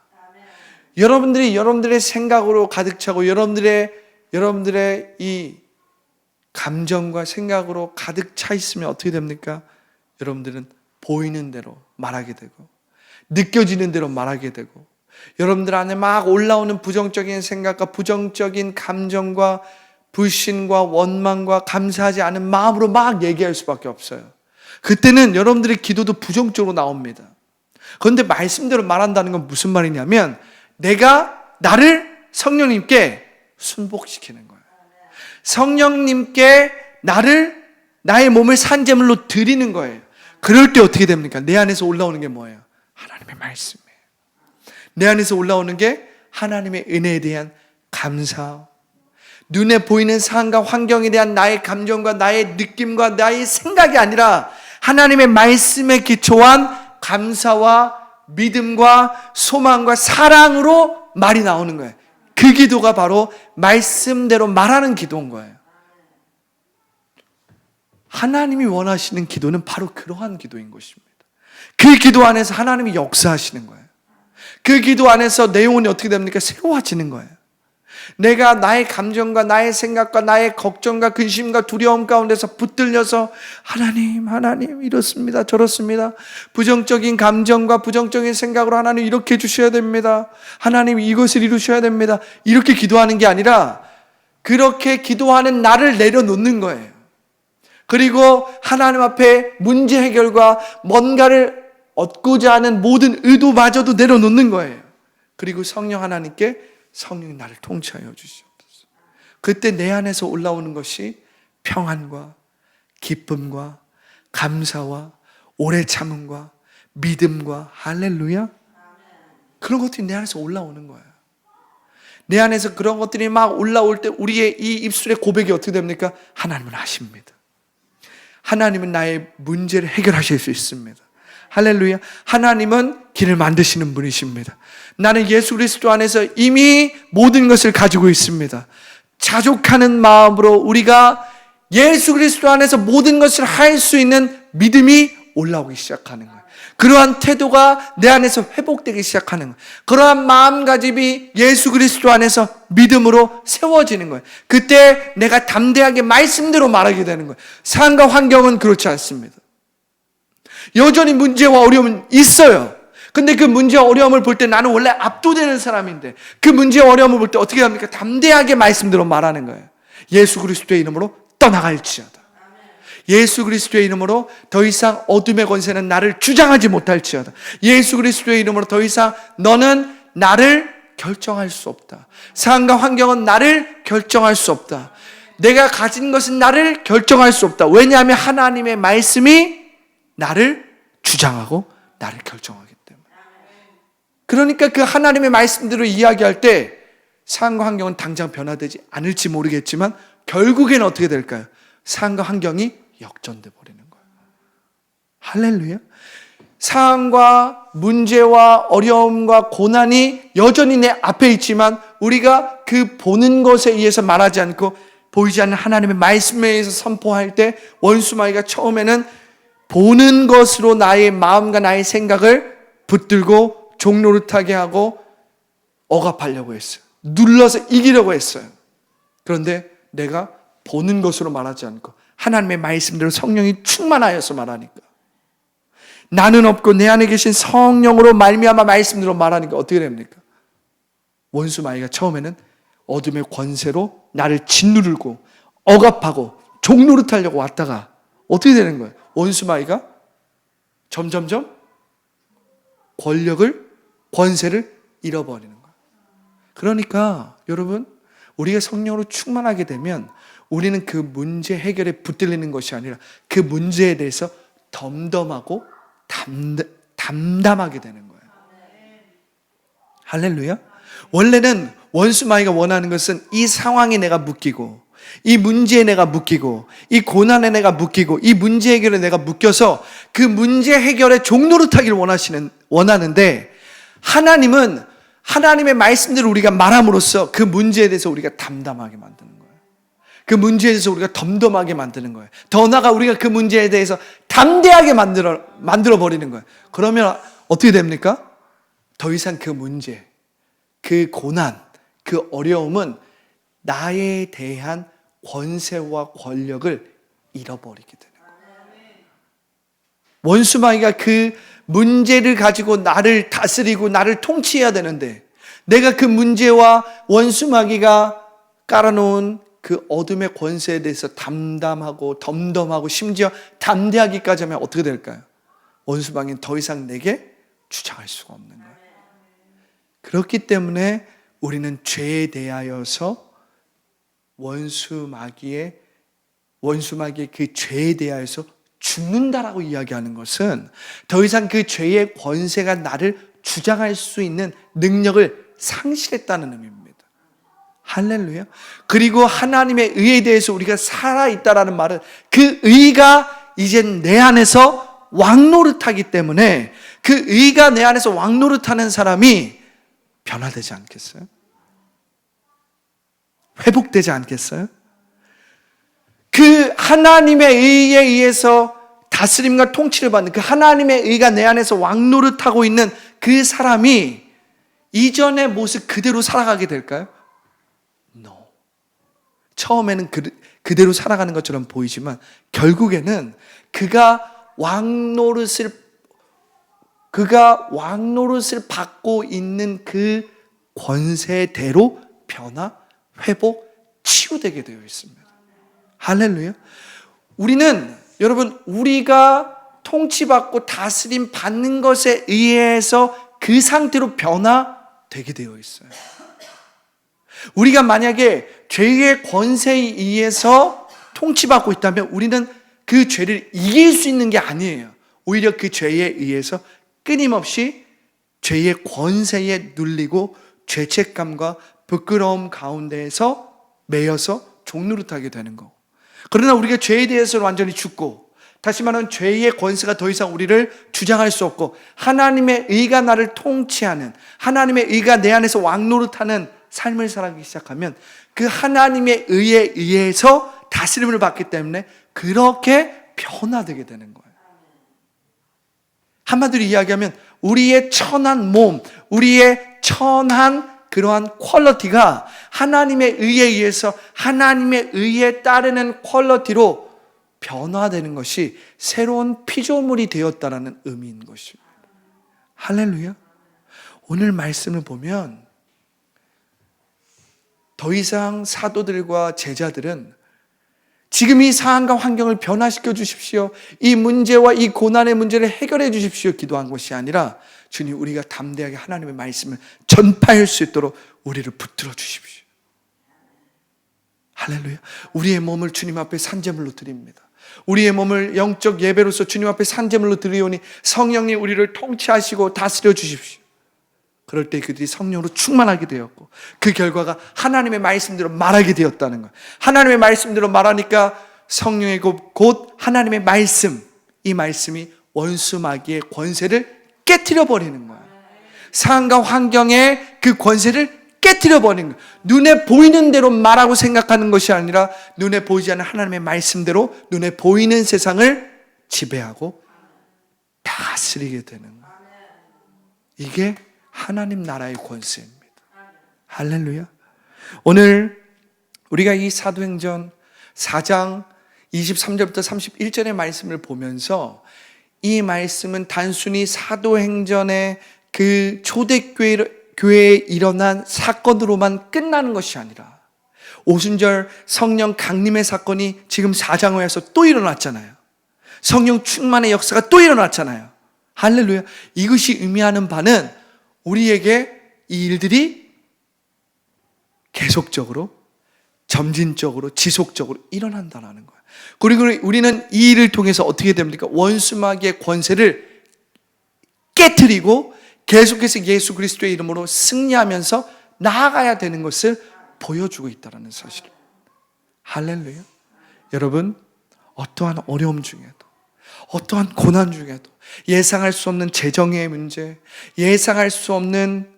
Speaker 1: 여러분들이 여러분들의 생각으로 가득 차고 여러분들의 이 감정과 생각으로 가득 차 있으면 어떻게 됩니까? 여러분들은 보이는 대로 말하게 되고 느껴지는 대로 말하게 되고 여러분들 안에 막 올라오는 부정적인 생각과 부정적인 감정과 불신과 원망과 감사하지 않은 마음으로 막 얘기할 수밖에 없어요. 그때는 여러분들의 기도도 부정적으로 나옵니다. 그런데 말씀대로 말한다는 건 무슨 말이냐면 나를 성령님께 순복시키는 거예요. 성령님께 나의 몸을 산제물로 드리는 거예요. 그럴 때 어떻게 됩니까? 내 안에서 올라오는 게 뭐예요? 하나님의 말씀이에요. 내 안에서 올라오는 게 하나님의 은혜에 대한 감사, 눈에 보이는 상황과 환경에 대한 나의 감정과 나의 느낌과 나의 생각이 아니라 하나님의 말씀에 기초한 감사와 믿음과 소망과 사랑으로 말이 나오는 거예요. 그 기도가 바로 말씀대로 말하는 기도인 거예요. 하나님이 원하시는 기도는 바로 그러한 기도인 것입니다. 그 기도 안에서 하나님이 역사하시는 거예요. 그 기도 안에서 내용은 어떻게 됩니까? 새로워지는 거예요. 내가 나의 감정과 나의 생각과 나의 걱정과 근심과 두려움 가운데서 붙들려서 하나님 이렇습니다 저렇습니다, 부정적인 감정과 부정적인 생각으로 하나님 이렇게 해주셔야 됩니다, 하나님 이것을 이루셔야 됩니다, 이렇게 기도하는 게 아니라 그렇게 기도하는 나를 내려놓는 거예요. 그리고 하나님 앞에 문제 해결과 뭔가를 얻고자 하는 모든 의도마저도 내려놓는 거예요. 그리고 성령 하나님께 성령이 나를 통치하여 주시옵소서. 그때 내 안에서 올라오는 것이 평안과 기쁨과 감사와 오래 참음과 믿음과 할렐루야, 그런 것들이 내 안에서 올라오는 거예요. 내 안에서 그런 것들이 막 올라올 때 우리의 이 입술의 고백이 어떻게 됩니까? 하나님은 아십니다. 하나님은 나의 문제를 해결하실 수 있습니다. 할렐루야. 하나님은 길을 만드시는 분이십니다. 나는 예수 그리스도 안에서 이미 모든 것을 가지고 있습니다. 자족하는 마음으로 우리가 예수 그리스도 안에서 모든 것을 할 수 있는 믿음이 올라오기 시작하는 거예요. 그러한 태도가 내 안에서 회복되기 시작하는 거예요. 그러한 마음가짐이 예수 그리스도 안에서 믿음으로 세워지는 거예요. 그때 내가 담대하게 말씀대로 말하게 되는 거예요. 상황과 환경은 그렇지 않습니다. 여전히 문제와 어려움은 있어요. 근데 그 문제와 어려움을 볼 때 나는 원래 압도되는 사람인데 그 문제와 어려움을 볼 때 어떻게 합니까? 담대하게 말씀대로 말하는 거예요. 예수 그리스도의 이름으로 떠나갈지어다. 예수 그리스도의 이름으로 더 이상 어둠의 권세는 나를 주장하지 못할지어다. 예수 그리스도의 이름으로 더 이상 너는 나를 결정할 수 없다. 상황과 환경은 나를 결정할 수 없다. 내가 가진 것은 나를 결정할 수 없다. 왜냐하면 하나님의 말씀이 나를 주장하고 나를 결정하기 때문에. 그러니까 그 하나님의 말씀대로 이야기할 때 상황과 환경은 당장 변화되지 않을지 모르겠지만 결국에는 어떻게 될까요? 상황과 환경이 역전돼 버리는 거예요. 할렐루야. 상황과 문제와 어려움과 고난이 여전히 내 앞에 있지만 우리가 그 보는 것에 의해서 말하지 않고 보이지 않는 하나님의 말씀에 의해서 선포할 때 원수마귀가 처음에는 보는 것으로 나의 마음과 나의 생각을 붙들고 종노릇하게 하고 억압하려고 했어요. 눌러서 이기려고 했어요. 그런데 내가 보는 것으로 말하지 않고 하나님의 말씀대로 성령이 충만하여서 말하니까, 나는 없고 내 안에 계신 성령으로 말미암아 말씀대로 말하니까 어떻게 됩니까? 원수마귀가 처음에는 어둠의 권세로 나를 짓누르고 억압하고 종노릇하려고 왔다가 어떻게 되는 거예요? 원수마귀가 점점점 권력을, 권세를 잃어버리는 거예요. 그러니까 여러분, 우리가 성령으로 충만하게 되면 우리는 그 문제 해결에 붙들리는 것이 아니라 그 문제에 대해서 덤덤하고 담담하게 되는 거예요. 할렐루야. 원래는 원수마귀가 원하는 것은 이 상황에 내가 묶이고 이 문제에 내가 묶이고 이 고난에 내가 묶이고 이 문제 해결에 내가 묶여서 그 문제 해결에 종노릇하기를 원하는데, 하나님은 하나님의 말씀대로 우리가 말함으로써 그 문제에 대해서 우리가 담담하게 만드는 거예요. 그 문제에 대해서 우리가 덤덤하게 만드는 거예요. 더 나아가 우리가 그 문제에 대해서 담대하게 만들어 버리는 거예요. 그러면 어떻게 됩니까? 더 이상 그 문제, 그 고난, 그 어려움은 나에 대한 권세와 권력을 잃어버리게 되는 거예요. 원수마귀가 그 문제를 가지고 나를 다스리고 나를 통치해야 되는데, 내가 그 문제와 원수마귀가 깔아놓은 그 어둠의 권세에 대해서 담담하고 덤덤하고 심지어 담대하기까지 하면 어떻게 될까요? 원수마귀는 더 이상 내게 주장할 수가 없는 거예요. 그렇기 때문에 우리는 죄에 대하여서 원수마귀의 그 죄에 대하여서 죽는다라고 이야기하는 것은 더 이상 그 죄의 권세가 나를 주장할 수 있는 능력을 상실했다는 의미입니다. 할렐루야. 그리고 하나님의 의에 대해서 우리가 살아있다라는 말은 그 의가 이제 내 안에서 왕노릇하기 때문에 그 의가 내 안에서 왕노릇하는 사람이 변화되지 않겠어요? 회복되지 않겠어요? 그 하나님의 의에 의해서 다스림과 통치를 받는 그 하나님의 의가 내 안에서 왕노릇하고 있는 그 사람이 이전의 모습 그대로 살아가게 될까요? No. 처음에는 그대로 살아가는 것처럼 보이지만 결국에는 그가 왕노릇을 받고 있는 그 권세대로 변화, 회복, 치유되게 되어 있습니다. 할렐루야. 여러분, 우리가 통치받고 다스림 받는 것에 의해서 그 상태로 변화되게 되어 있어요. 우리가 만약에 죄의 권세에 의해서 통치받고 있다면 우리는 그 죄를 이길 수 있는 게 아니에요. 오히려 그 죄에 의해서 끊임없이 죄의 권세에 눌리고 죄책감과 부끄러움 가운데에서 매여서 종노릇하게 되는 거고. 그러나 우리가 죄에 대해서 완전히 죽고, 다시 말하면 죄의 권세가 더 이상 우리를 주장할 수 없고 하나님의 의가 나를 통치하는, 하나님의 의가 내 안에서 왕노릇하는 삶을 살아가기 시작하면 그 하나님의 의에 의해서 다스림을 받기 때문에 그렇게 변화되게 되는 거예요. 한마디로 이야기하면 우리의 천한 몸, 우리의 천한 그러한 퀄리티가 하나님의 의에 의해서 하나님의 의에 따르는 퀄리티로 변화되는 것이 새로운 피조물이 되었다라는 의미인 것입니다. 할렐루야. 오늘 말씀을 보면 더 이상 사도들과 제자들은 지금 이 상황과 환경을 변화시켜 주십시오, 이 문제와 이 고난의 문제를 해결해 주십시오 기도한 것이 아니라, 주님, 우리가 담대하게 하나님의 말씀을 전파할 수 있도록 우리를 붙들어 주십시오. 할렐루야. 우리의 몸을 주님 앞에 산제물로 드립니다. 우리의 몸을 영적 예배로서 주님 앞에 산제물로 드리오니 성령님 우리를 통치하시고 다스려 주십시오. 그럴 때 그들이 성령으로 충만하게 되었고 그 결과가 하나님의 말씀대로 말하게 되었다는 거예요. 하나님의 말씀대로 말하니까 성령의 곧 하나님의 말씀, 이 말씀이 원수 마귀의 권세를 깨트려 버리는 거예요. 상황과 환경의 그 권세를 깨트려 버리는 거예요. 눈에 보이는 대로 말하고 생각하는 것이 아니라 눈에 보이지 않는 하나님의 말씀대로 눈에 보이는 세상을 지배하고 다스리게 되는 거예요. 이게 하나님 나라의 권세입니다. 할렐루야. 오늘 우리가 이 사도행전 4장 23절부터 31절의 말씀을 보면서 이 말씀은 단순히 사도행전의 그 초대교회에 일어난 사건으로만 끝나는 것이 아니라 오순절 성령 강림의 사건이 지금 4장호에서 또 일어났잖아요. 성령 충만의 역사가 또 일어났잖아요. 할렐루야. 이것이 의미하는 바는 우리에게 이 일들이 계속적으로, 점진적으로, 지속적으로 일어난다는 거예요. 그리고 우리는 이 일을 통해서 어떻게 됩니까? 원수마귀의 권세를 깨트리고 계속해서 예수 그리스도의 이름으로 승리하면서 나아가야 되는 것을 보여주고 있다는 사실입니다. 할렐루야. 여러분, 어떠한 어려움 중에도, 어떠한 고난 중에도, 예상할 수 없는 재정의 문제, 예상할 수 없는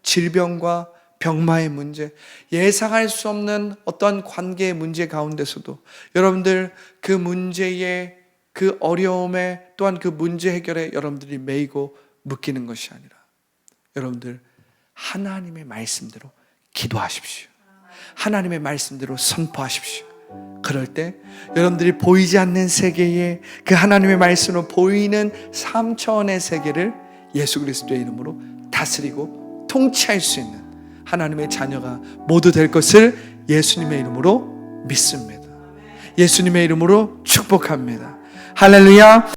Speaker 1: 질병과 병마의 문제, 예상할 수 없는 어떤 관계의 문제 가운데서도 여러분들 그 문제에, 그 어려움에, 또한 그 문제 해결에 여러분들이 매이고 묶이는 것이 아니라 여러분들 하나님의 말씀대로 기도하십시오. 하나님의 말씀대로 선포하십시오. 그럴 때 여러분들이 보이지 않는 세계에 그 하나님의 말씀으로 보이는 3차원의 세계를 예수 그리스도의 이름으로 다스리고 통치할 수 있는 하나님의 자녀가 모두 될 것을 예수님의 이름으로 믿습니다. 예수님의 이름으로 축복합니다. 할렐루야.